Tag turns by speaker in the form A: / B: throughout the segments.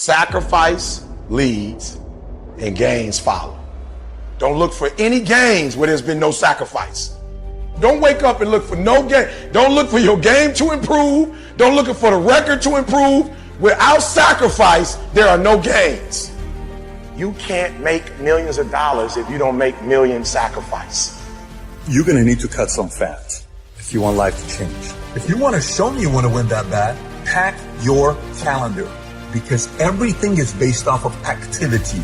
A: Sacrifice leads and gains follow. Don't look for any gains where there's been no sacrifice. Don't wake up and look for no game. Don't look for your game to improve. Don't look for the record to improve. Without sacrifice, there are no gains. You can't make millions of dollars if you don't make millions sacrifice.
B: You're going to need to cut some fat if you want life to change.
C: If you want to show me you want to win that bad, pack your calendar, because everything is based off of activity.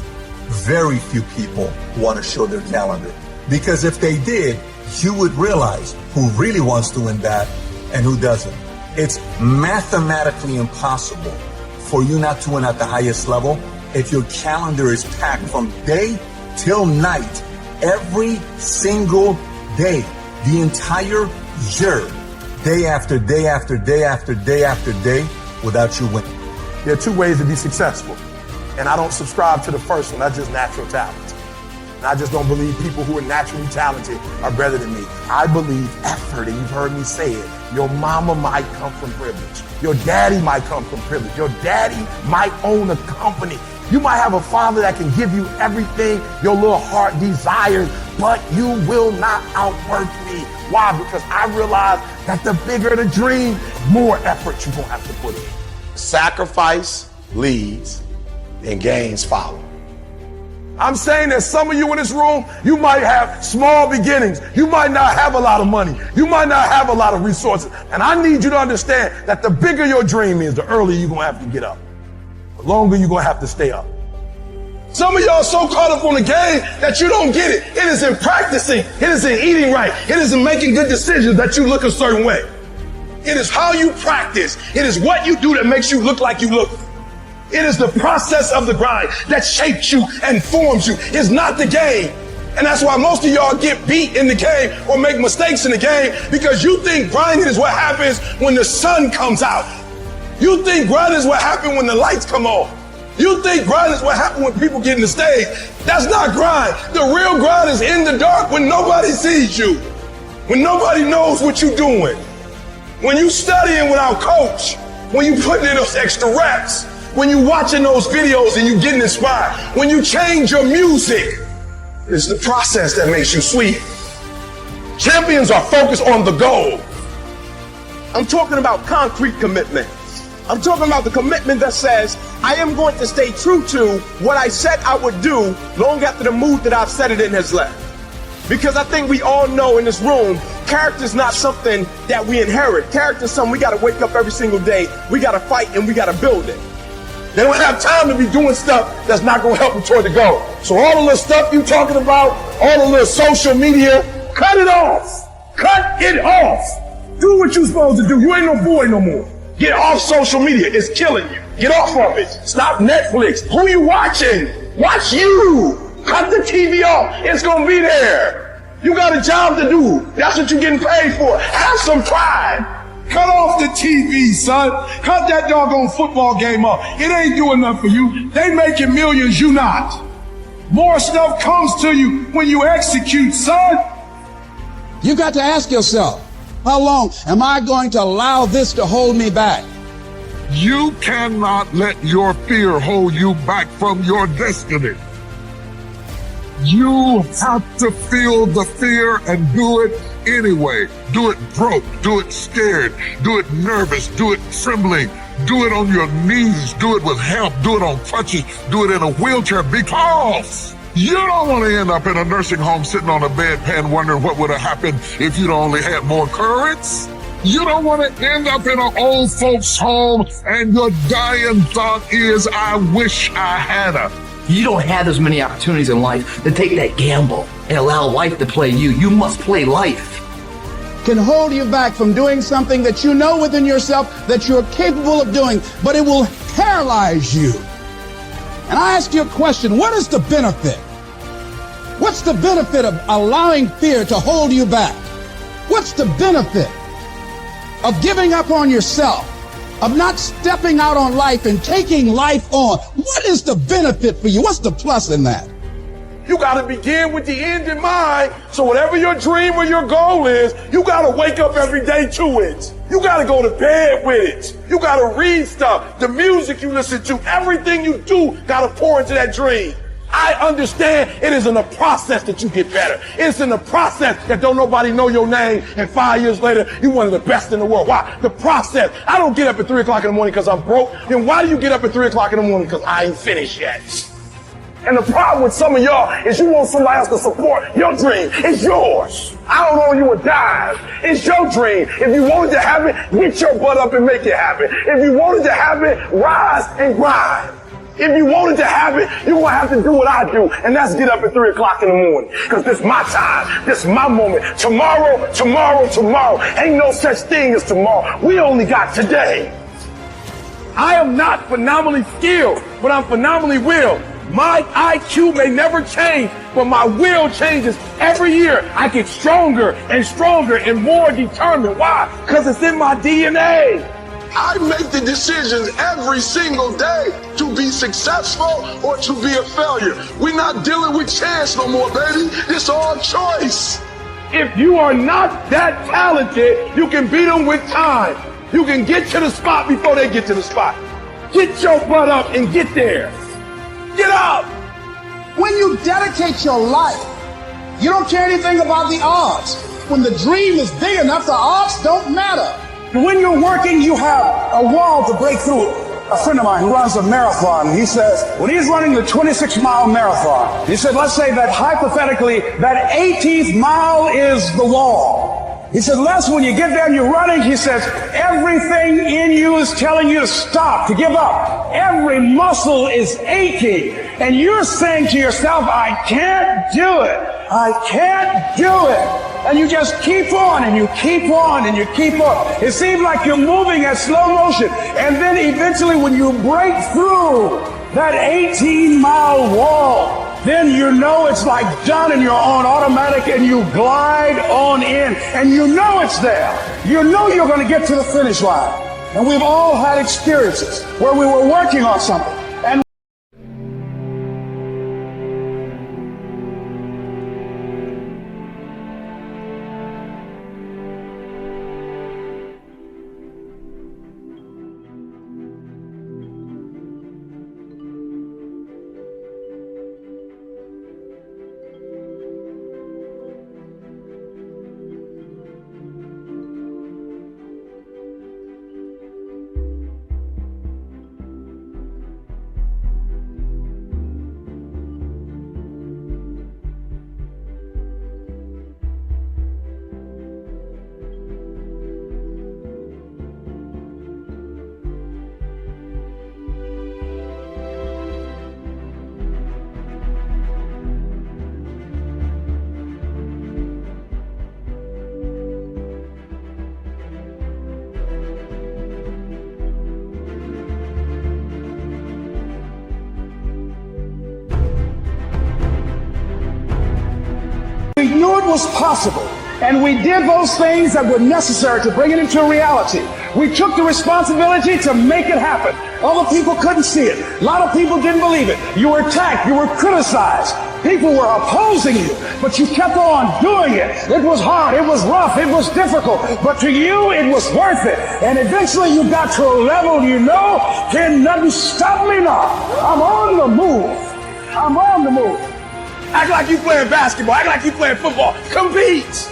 C: Very few people want to show their calendar, because if they did, you would realize who really wants to win that and who doesn't. It's mathematically impossible for you not to win at the highest level if your calendar is packed from day till night, every single day, the entire year, day after day after day after day after day, without you winning.
A: There are two ways to be successful, and I don't subscribe to the first one. That's just natural talent. And I just don't believe people who are naturally talented are better than me. I believe effort, and you've heard me say it. Your mama might come from privilege. Your daddy might come from privilege. Your daddy might own a company. You might have a father that can give you everything your little heart desires, but you will not outwork me. Why? Because I realize that the bigger the dream, more effort you're going to have to put in. Sacrifice leads and gains follow. I'm saying that some of you in this room, you might have small beginnings. You might not have a lot of money. You might not have a lot of resources. And I need you to understand that the bigger your dream is, the earlier you're going to have to get up. The longer you're going to have to stay up. Some of y'all are so caught up on the game that you don't get it. It is in practicing. It is in eating right. It is in making good decisions that you look a certain way. It is how you practice. It is what you do that makes you look like you look. It is the process of the grind that shapes you and forms you. It's not the game. And that's why most of y'all get beat in the game or make mistakes in the game, because you think grinding is what happens when the sun comes out. You think grinding is what happens when the lights come on. You think grinding is what happens when people get in the stage. That's not grind. The real grind is in the dark when nobody sees you, when nobody knows what you're doing, when you studying without coach, when you putting in those extra reps, when you watching those videos and you getting inspired, when you change your music. It's the process that makes you sweet. Champions are focused on the goal.
D: I'm talking about concrete commitment. I'm talking about the commitment that says, I am going to stay true to what I said I would do long after the mood that I've said it in has left. Because I think we all know in this room, character is not something that we inherit. Character is something we got to wake up every single day. We got to fight and we got to build it.
A: They don't have time to be doing stuff that's not going to help them toward the goal. So all the little stuff you talking about, all the little social media, cut it off. Cut it off. Do what you're supposed to do. You ain't no boy no more. Get off social media. It's killing you. Get off of it. Stop Netflix. Who you watching? Watch you. Cut the TV off. It's going to be there. You got a job to do. That's what you're getting paid for. Have some pride.
E: Cut off the TV, son. Cut that doggone football game off. It ain't doing nothing for you. They making millions, you not. More stuff comes to you when you execute, son.
F: You got to ask yourself, how long am I going to allow this to hold me back?
G: You cannot let your fear hold you back from your destiny. You have to feel the fear and do it anyway. Do it broke, do it scared, do it nervous, do it trembling, do it on your knees, do it with help, do it on crutches, do it in a wheelchair, because you don't want to end up in a nursing home sitting on a bedpan wondering what would have happened if you'd only had more courage. You don't want to end up in an old folks home and your dying thought is, I wish I had a.
H: You don't have as many opportunities in life to take that gamble and allow life to play you. You must play life.
F: Can hold you back from doing something that you know within yourself that you're capable of doing, but it will paralyze you. And I ask you a question, what is the benefit? What's the benefit of allowing fear to hold you back? What's the benefit of giving up on yourself, of not stepping out on life and taking life on? What is the benefit for you? What's the plus in that?
D: You got to begin with the end in mind. So whatever your dream or your goal is, you got to wake up every day to it. You got to go to bed with it. You got to read stuff. The music you listen to, everything you do got to pour into that dream. I understand it is in the process that you get better. It's in the process that don't nobody know your name, and 5 years later, you're one of the best in the world. Why? The process. I don't get up at 3 o'clock in the morning because I'm broke. Then why do you get up at 3 o'clock in the morning? Because I ain't finished yet. And the problem with some of y'all is you want somebody else to support your dream. It's yours. I don't owe you a dime. It's your dream. If you wanted to have it, get your butt up and make it happen. If you wanted to have it, rise and grind. If you wanted to have it, you're going to have to do what I do, and that's get up at 3 o'clock in the morning. Because this is my time. This is my moment. Tomorrow, tomorrow, tomorrow. Ain't no such thing as tomorrow. We only got today. I am not phenomenally skilled, but I'm phenomenally willed. My IQ may never change, but my will changes every year. I get stronger and stronger and more determined. Why? Because it's in my DNA.
G: I make the decisions every single day to be successful or to be a failure. We're not dealing with chance no more, baby. It's all choice.
D: If you are not that talented, you can beat them with time. You can get to the spot before they get to the spot. Get your butt up and get there. Get up.
F: When you dedicate your life, you don't care anything about the odds. When the dream is big enough, the odds don't matter. When you're working, you have a wall to break through. A friend of mine who runs a marathon, he says, when he's running the 26-mile marathon, he said, let's say that hypothetically, that 18th mile is the wall. He said, Les, when you get there and you're running, he says, everything in you is telling you to stop, to give up. Every muscle is aching. And you're saying to yourself, I can't do it. I can't do it. And you just keep on and you keep on and you keep on. It seems like you're moving at slow motion. And then eventually when you break through that 18-mile wall, then you know it's like done and you're on automatic and you glide on in and you know it's there. You know you're going to get to the finish line. And we've all had experiences where we were working on something. And we knew it was possible, and we did those things that were necessary to bring it into reality. We took the responsibility to make it happen. Other people couldn't see it. A lot of people didn't believe it. You were attacked. You were criticized. People were opposing you, but you kept on doing it. It was hard. It was rough. It was difficult. But to you, it was worth it. And eventually you got to a level you know, can nothing stop me now. I'm on the move. I'm on the move.
D: Act like you playing basketball. Act like you playing football. Compete.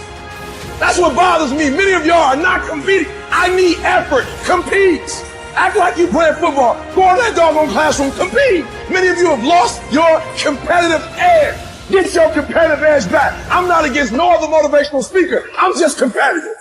D: That's what bothers me. Many of y'all are not competing. I need effort. Compete. Act like you playing football. Go in that doggone classroom. Compete. Many of you have lost your competitive edge. Get your competitive edge back. I'm not against no other motivational speaker. I'm just competitive.